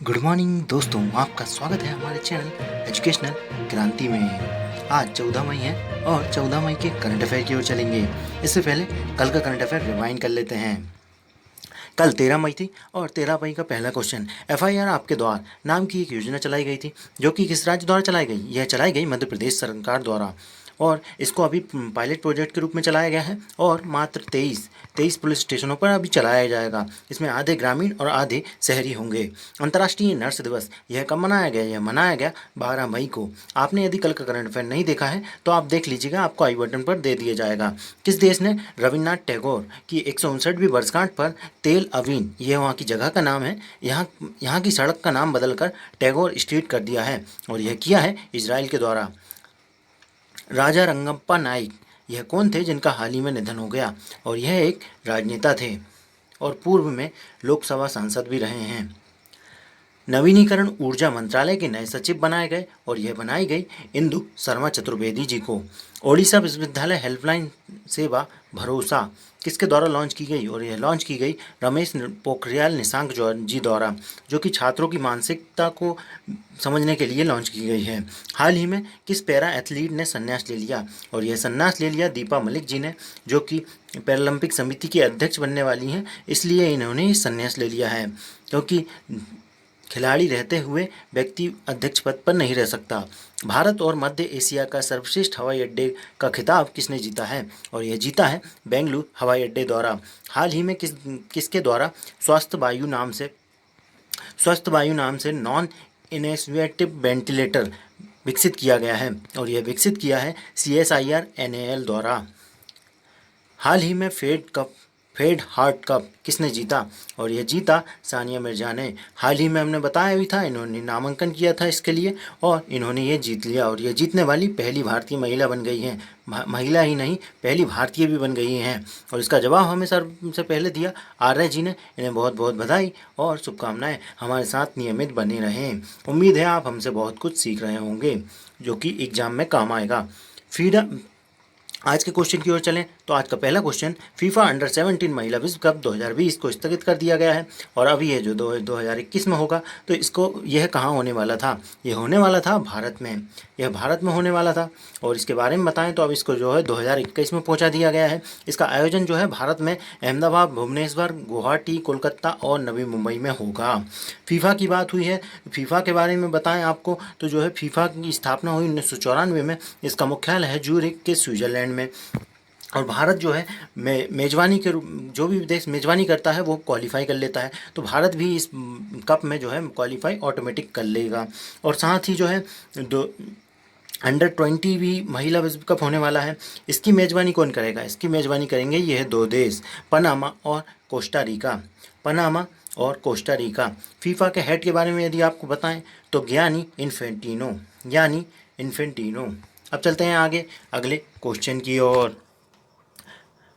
Good morning दोस्तों, आपका स्वागत है हमारे चैनल एजुकेशनल क्रांति में। आज 14 मई है और 14 मई के करंट अफेयर की ओर चलेंगे। इससे पहले कल का करंट अफेयर रिवाइंड कर लेते हैं। कल 13 मई थी और 13 मई का पहला क्वेश्चन, एफआईआर आपके द्वार नाम की एक योजना चलाई गई थी जो कि किस राज्य द्वारा चलाई गई? यह चलाई गई मध्य प्रदेश सरकार द्वारा और इसको अभी पायलट प्रोजेक्ट के रूप में चलाया गया है और मात्र 23 पुलिस स्टेशनों पर अभी चलाया जाएगा। इसमें आधे ग्रामीण और आधे शहरी होंगे। अंतर्राष्ट्रीय नर्स दिवस यह कब मनाया गया? यह मनाया गया 12 मई को। आपने यदि कल का करंट अफेयर नहीं देखा है तो आप देख लीजिएगा, आपको आई बटन पर दे दिया जाएगा। किस देश ने रविन्द्रनाथ टैगोर की 159वीं वर्षगांठ पर तेल अवीन, ये वहाँ की जगह का नाम है, यहाँ की सड़क का नाम बदलकर टैगोर स्ट्रीट कर दिया है और यह किया है इजराइल के द्वारा। राजा रंगप्पा नाइक यह कौन थे जिनका हाल ही में निधन हो गया? और यह एक राजनेता थे और पूर्व में लोकसभा सांसद भी रहे हैं। नवीनीकरण ऊर्जा मंत्रालय के नए सचिव बनाए गए और यह बनाई गई इंदु शर्मा चतुर्वेदी जी को। ओडिशा विश्वविद्यालय हेल्पलाइन सेवा भरोसा किसके द्वारा लॉन्च की गई? और यह लॉन्च की गई रमेश पोखरियाल निशंक जी द्वारा, जो कि छात्रों की मानसिकता को समझने के लिए लॉन्च की गई है। हाल ही में किस पैरा एथलीट ने संन्यास ले लिया? और यह संन्यास ले लिया दीपा मलिक जी ने, जो कि पैरालंपिक समिति की अध्यक्ष बनने वाली हैं, इसलिए इन्होंने संन्यास ले लिया है, क्योंकि खिलाड़ी रहते हुए व्यक्ति अध्यक्ष पद पर नहीं रह सकता। भारत और मध्य एशिया का सर्वश्रेष्ठ हवाई अड्डे का खिताब किसने जीता है? और यह जीता है बेंगलुरु हवाई अड्डे द्वारा। हाल ही में किसके द्वारा स्वस्थ वायु नाम से नॉन इन्वेसिव वेंटिलेटर विकसित किया गया है और यह विकसित किया है CSIR NAL द्वारा। हाल ही में फेड हार्ट कप किसने जीता? और यह जीता सानिया मिर्जा ने। हाल ही में हमने बताया भी था, इन्होंने नामांकन किया था इसके लिए और इन्होंने ये जीत लिया और ये जीतने वाली पहली भारतीय महिला बन गई हैं। महिला ही नहीं, पहली भारतीय भी बन गई हैं और इसका जवाब हमें सबसे पहले दिया आर्य जी ने। इन्हें बहुत बहुत बधाई और शुभकामनाएं। हमारे साथ नियमित बने रहें। उम्मीद है आप हमसे बहुत कुछ सीख रहे होंगे जो कि एग्जाम में काम आएगा। आज के क्वेश्चन की ओर चलें तो आज का पहला क्वेश्चन, फीफा अंडर 17 महिला विश्व कप 2020 को स्थगित कर दिया गया है और अभी ये जो 2021 में होगा तो यह कहाँ होने वाला था? यह होने वाला था भारत में। यह भारत में होने वाला था और इसके बारे में बताएं तो अब इसको जो है 2021 में पहुंचा दिया गया है। इसका आयोजन जो है भारत में अहमदाबाद, भुवनेश्वर, गुवाहाटी, कोलकाता और नवी मुंबई में होगा। फीफा की बात हुई है, फीफा के बारे में बताएं आपको तो जो है फीफा की स्थापना हुई 1994 में। इसका मुख्यालय है ज्यूरिख के स्विट्जरलैंड में और भारत जो है मेजबानी के रूप, जो भी देश मेजबानी करता है वो क्वालिफाई कर लेता है, तो भारत भी इस कप में जो है क्वालिफाई ऑटोमेटिक कर लेगा। और साथ ही जो है अंडर 20 भी महिला विश्व कप होने वाला है। इसकी मेजबानी कौन करेगा? इसकी मेजबानी करेंगे ये दो देश, पनामा और कोस्टा रिका। फीफा के हेड के बारे में यदि आपको बताएं तो गियानी इन्फेंटिनो। अब चलते हैं आगे अगले क्वेश्चन की ओर।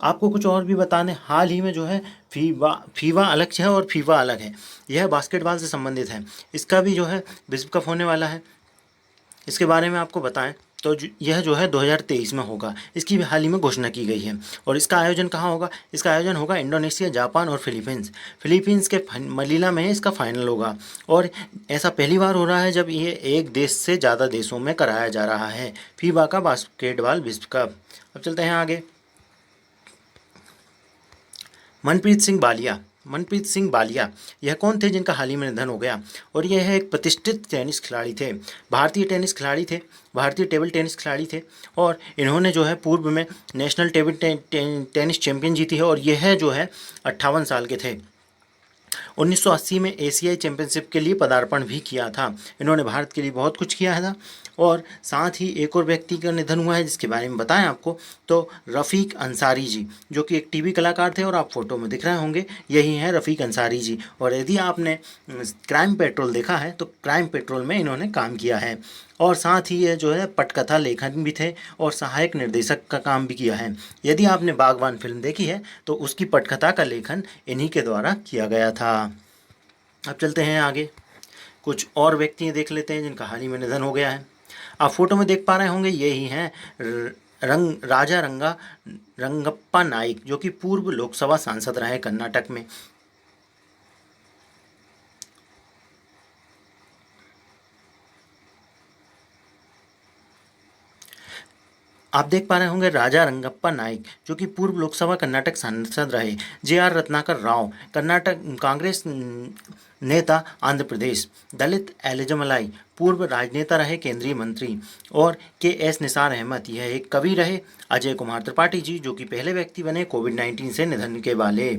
आपको कुछ और भी बता दें, हाल ही में जो है फीवा अलग है और फीफा अलग है। यह बास्केटबॉल से संबंधित है। इसका भी जो है विश्व कप होने वाला है। इसके बारे में आपको बताएं तो यह जो है 2023 में होगा। इसकी भी हाल ही में घोषणा की गई है और इसका आयोजन कहाँ होगा? इसका आयोजन होगा इंडोनेशिया, जापान और फिलीपींस के मनीला में इसका फाइनल होगा और ऐसा पहली बार हो रहा है जब ये एक देश से ज़्यादा देशों में कराया जा रहा है फीफा का बास्केटबॉल विश्व कप। अब चलते हैं आगे। मनप्रीत सिंह बालिया यह कौन थे जिनका हाल ही में निधन हो गया? और यह एक प्रतिष्ठित टेनिस खिलाड़ी थे, भारतीय टेबल टेनिस खिलाड़ी थे और इन्होंने जो है पूर्व में नेशनल टेबल टेनिस चैंपियन जीती है और यह जो है 58 साल के थे। 1980 में एशियाई चैंपियनशिप के लिए पदार्पण भी किया था। इन्होंने भारत के लिए बहुत कुछ किया था। और साथ ही एक और व्यक्ति का निधन हुआ है जिसके बारे में बताएं आपको तो रफ़ीक अंसारी जी, जो कि एक टीवी कलाकार थे और आप फोटो में दिख रहे होंगे, यही हैं रफ़ीक अंसारी जी। और यदि आपने क्राइम पेट्रोल देखा है तो क्राइम पेट्रोल में इन्होंने काम किया है और साथ ही ये जो है पटकथा लेखन भी थे और सहायक निर्देशक का काम भी किया है। यदि आपने बागवान फिल्म देखी है तो उसकी पटकथा का लेखन इन्हीं के द्वारा किया गया था। अब चलते हैं आगे, कुछ और व्यक्ति देख लेते हैं जिनका हाल ही में निधन हो गया है। आप फोटो में देख पा रहे होंगे, यही हैं राजा रंगप्पा नाइक, जो कि पूर्व लोकसभा सांसद रहे कर्नाटक में। आप देख पा रहे होंगे राजा रंगप्पा नाइक, जो कि पूर्व लोकसभा कर्नाटक सांसद रहे। जे.आर. रत्नाकर राव, कर्नाटक कांग्रेस नेता आंध्र प्रदेश। दलित एलिजमलाई, पूर्व राजनेता रहे, केंद्रीय मंत्री। और के.एस. निसार अहमद, यह एक कवि रहे। अजय कुमार त्रिपाठी जी, जो कि पहले व्यक्ति बने कोविड-19 से निधन के वाले।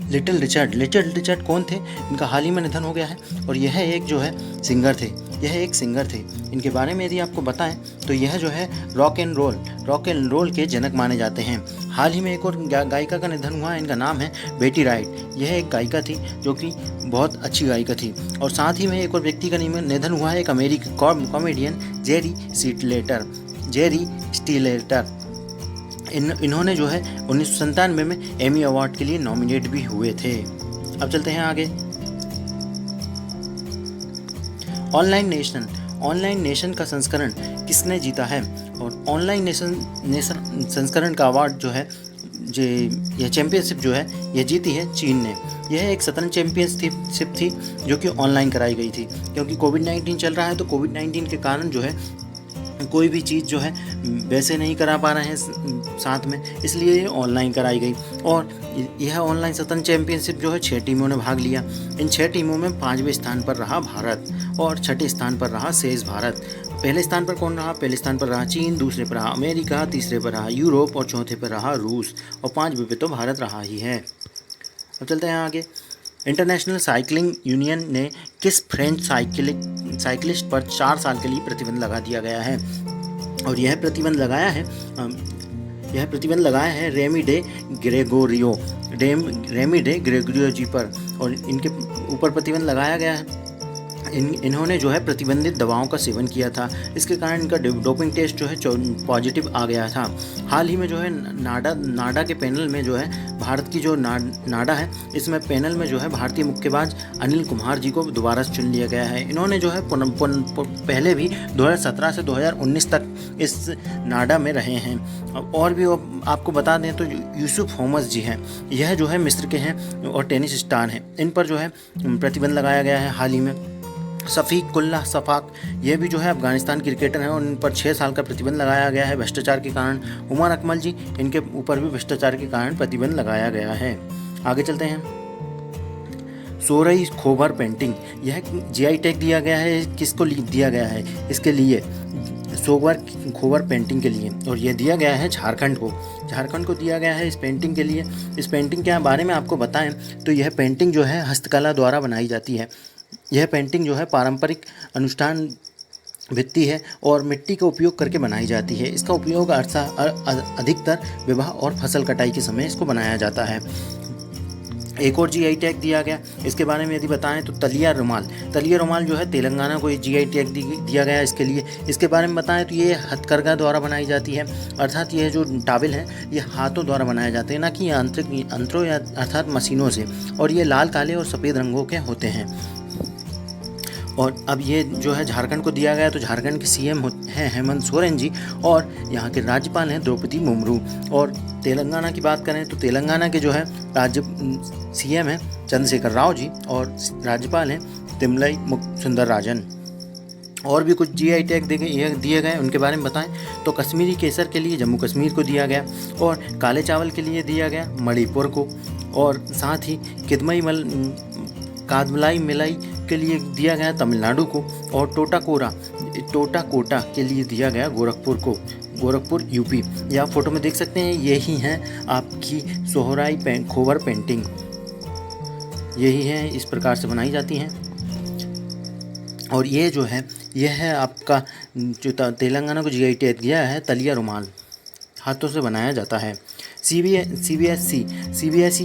लिटिल रिचर्ड कौन थे? इनका हाल ही में निधन हो गया है और यह एक जो है सिंगर थे। इनके बारे में यदि आपको बताएं तो यह जो है रॉक एंड रोल के जनक माने जाते हैं। हाल ही में एक और गायिका का निधन हुआ है, इनका नाम है बेटी राइट। यह एक गायिका थी जो कि बहुत अच्छी गायिका थी। और साथ ही में एक और व्यक्ति का निधन हुआ है, एक अमेरिकी कॉमेडियन जेरी स्टीलेटर। इन्होंने जो है 1997 में एमी अवार्ड के लिए नॉमिनेट भी हुए थे। अब चलते हैं आगे। ऑनलाइन नेशन का संस्करण किसने जीता है? और ऑनलाइन नेशन संस्करण का अवार्ड जो है, यह चैंपियनशिप जो है यह जीती है चीन ने। यह एक शतरंज चैंपियनशिप थी जो कि ऑनलाइन कराई गई थी, क्योंकि कोविड-19 चल रहा है। तो कोविड-19 के कारण जो है कोई भी चीज़ जो है वैसे नहीं करा पा रहे हैं साथ में, इसलिए ऑनलाइन कराई गई। और यह ऑनलाइन शतरंज चैंपियनशिप जो है 6 टीमों ने भाग लिया। इन 6 टीमों में 5वें स्थान पर रहा भारत और 6ठे स्थान पर रहा शेष भारत। पहले स्थान पर कौन रहा? पहले स्थान पर रहा चीन, दूसरे पर रहा अमेरिका, तीसरे पर रहा यूरोप और चौथे पर रहा रूस और 5वें पे तो भारत रहा ही है। अब चलते हैं आगे। इंटरनेशनल साइकिलिंग यूनियन ने किस फ्रेंच साइकिलिस्ट पर 4 साल के लिए प्रतिबंध लगा दिया गया है? और यह प्रतिबंध लगाया है रेमी डे ग्रेगोरियो जी पर। और इनके ऊपर प्रतिबंध लगाया गया है। इन्होंने जो है प्रतिबंधित दवाओं का सेवन किया था, इसके कारण इनका डोपिंग टेस्ट जो है पॉजिटिव आ गया था। हाल ही में जो है नाडा के पैनल में जो है भारत की जो नाडा है, इसमें पैनल में जो है भारतीय मुक्केबाज अनिल कुमार जी को दोबारा चुन लिया गया है। इन्होंने जो है पहले भी 2017 से 2019 तक इस नाडा में रहे हैं। और भी आपको बता दें तो यूसुफ होमस जी हैं, यह जो है मिस्र के हैं और टेनिस स्टार हैं। इन पर जो है प्रतिबंध लगाया गया है हाल ही में। सफ़ीकुल्लाह सफ़ाक, ये भी जो है अफगानिस्तान क्रिकेटर हैं और इन पर 6 साल का प्रतिबंध लगाया गया है भ्रष्टाचार के कारण। उमर अकमल जी, इनके ऊपर भी भ्रष्टाचार के कारण प्रतिबंध लगाया गया है। आगे चलते हैं। सोरई खोबर पेंटिंग, यह जीआई टैग दिया गया है, किसको दिया गया है? इसके लिए सोबर खोबर पेंटिंग के लिए, और यह दिया गया है झारखंड को दिया गया है इस पेंटिंग के लिए। इस पेंटिंग के बारे में आपको बताएं तो यह पेंटिंग जो है हस्तकला द्वारा बनाई जाती है। यह पेंटिंग जो है पारंपरिक अनुष्ठान भित्ति है और मिट्टी का उपयोग करके बनाई जाती है। इसका उपयोग अधिकतर विवाह और फसल कटाई के समय इसको बनाया जाता है। एक और जीआई टैग दिया गया, इसके बारे में यदि बताएं तो तलिया रुमाल जो है तेलंगाना को जीआई टैग दिया गया इसके लिए। इसके बारे में बताएं तो ये हथकरघा द्वारा बनाई जाती है, अर्थात यह जो टावल है ये हाथों द्वारा बनाए जाते हैं, ना कि यंत्रों या अर्थात मशीनों से। और ये लाल, काले और सफ़ेद रंगों के होते हैं। और अब ये जो है झारखंड को दिया गया, तो झारखंड के सीएम हैं हेमंत सोरेन जी और यहाँ के राज्यपाल हैं द्रौपदी मुर्मू। और तेलंगाना की बात करें तो तेलंगाना के जो है सीएम हैं चंद्रशेखर राव जी और राज्यपाल हैं तिमलई सुंदरराजन। और भी कुछ जीआई टैग दिए गए, उनके बारे में बताएं तो कश्मीरी केसर के लिए जम्मू कश्मीर को दिया गया और काले चावल के लिए दिया गया मणिपुर को, और साथ ही कादमलाई मिलाई के लिए दिया गया तमिलनाडु को, और टोटा कोटा के लिए दिया गया गोरखपुर यूपी। ये आप फोटो में देख सकते हैं, यही हैं आपकी सोहराई खोबर पेंटिंग, यही है, इस प्रकार से बनाई जाती हैं। और ये जो है यह है आपका जो तेलंगाना को जीआई टैग दिया है तलिया रुमाल, हाथों से बनाया जाता है। सीबीएसई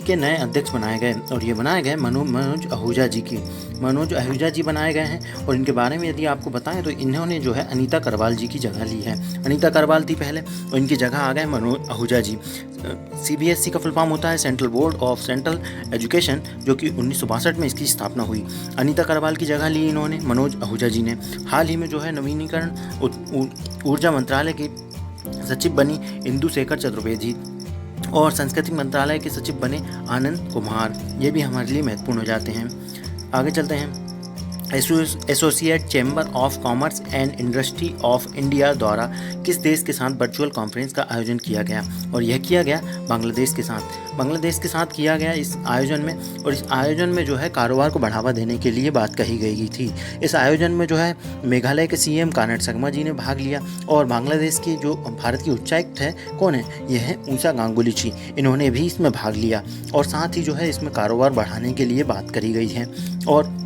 के नए अध्यक्ष बनाए गए और ये बनाए गए मनोज आहूजा जी बनाए गए हैं। और इनके बारे में यदि आपको बताएं तो इन्होंने जो है अनीता करवाल जी की जगह ली है। अनीता करवाल थी पहले और इनकी जगह आ गए मनोज आहूजा जी। सीबीएसई का फुल फॉर्म होता है central board of central education, जो कि 1962 में इसकी स्थापना हुई। अनीता करवाल की जगह ली इन्होंने मनोज आहूजा जी ने। हाल ही में जो है नवीनीकरण ऊर्जा मंत्रालय की सचिव बनी इंदु शेखर चतुर्वेदी और संस्कृति मंत्रालय के सचिव बने आनंद कुमार। ये भी हमारे लिए महत्वपूर्ण हो जाते हैं। आगे चलते हैं। Associate chamber of commerce and industry of India द्वारा किस देश के साथ वर्चुअल कॉन्फ्रेंस का आयोजन किया गया, और यह किया गया बांग्लादेश के साथ किया गया इस आयोजन में। और इस आयोजन में जो है कारोबार को बढ़ावा देने के लिए बात कही गई थी। इस आयोजन में जो है मेघालय के सीएम कानट संगमा जी ने भाग लिया, और बांग्लादेश की जो भारत की उच्चायुक्त है कौन है, यह है ऊषा गांगुली जी, इन्होंने भी इसमें भाग लिया। और साथ ही जो है इसमें कारोबार बढ़ाने के लिए बात करी गई है। और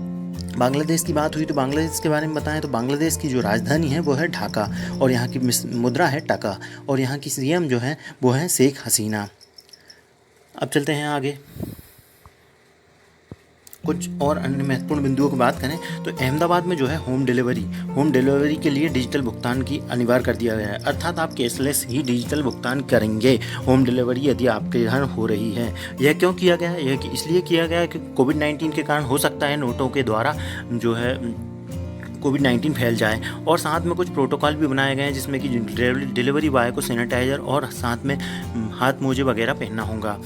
बांग्लादेश की बात हुई तो बांग्लादेश के बारे में बताएं तो बांग्लादेश की जो राजधानी है वो है ढाका, और यहाँ की मुद्रा है टका, और यहाँ की सीएम जो है वो है शेख हसीना। अब चलते हैं आगे, कुछ और अन्य महत्वपूर्ण बिंदुओं की बात करें तो अहमदाबाद में जो है होम डिलीवरी के लिए डिजिटल भुगतान की अनिवार्य कर दिया गया है, अर्थात आप कैशलेस ही डिजिटल भुगतान करेंगे होम डिलीवरी यदि आपके यहाँ हो रही है। यह क्यों किया गया है, यह इसलिए किया गया है कि कोविड-19 के कारण हो सकता है नोटों के द्वारा जो है कोविड-19 फैल जाए, और साथ में कुछ प्रोटोकॉल भी बनाए गए हैं जिसमें कि डिलीवरी बॉय को सैनिटाइजर और साथ में हाथ मोजे वगैरह पहनना होगा।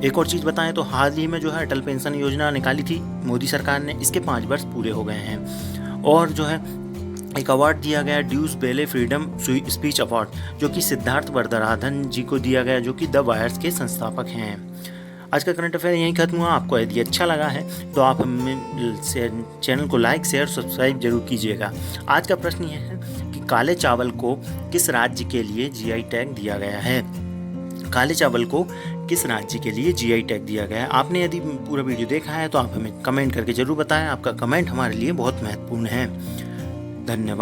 एक और चीज़ बताएं तो हाल ही में जो है अटल पेंशन योजना निकाली थी मोदी सरकार ने, इसके 5 वर्ष पूरे हो गए हैं। और जो है एक अवार्ड दिया गया ड्यूस बेले फ्रीडम स्पीच अवार्ड, जो कि सिद्धार्थ वरदराधन जी को दिया गया, जो कि द वायर्स के संस्थापक हैं। आज का करंट अफेयर यहीं खत्म हुआ। आपको यदि अच्छा लगा है तो आप हमें चैनल को लाइक शेयर सब्सक्राइब जरूर कीजिएगा। आज का प्रश्न यह है कि काले चावल को किस राज्य के लिए जीआई टैग दिया गया है। काले चावल को किस राज्य के लिए जीआई टैग दिया गया है। आपने यदि पूरा वीडियो देखा है तो आप हमें कमेंट करके जरूर बताएं। आपका कमेंट हमारे लिए बहुत महत्वपूर्ण है। धन्यवाद।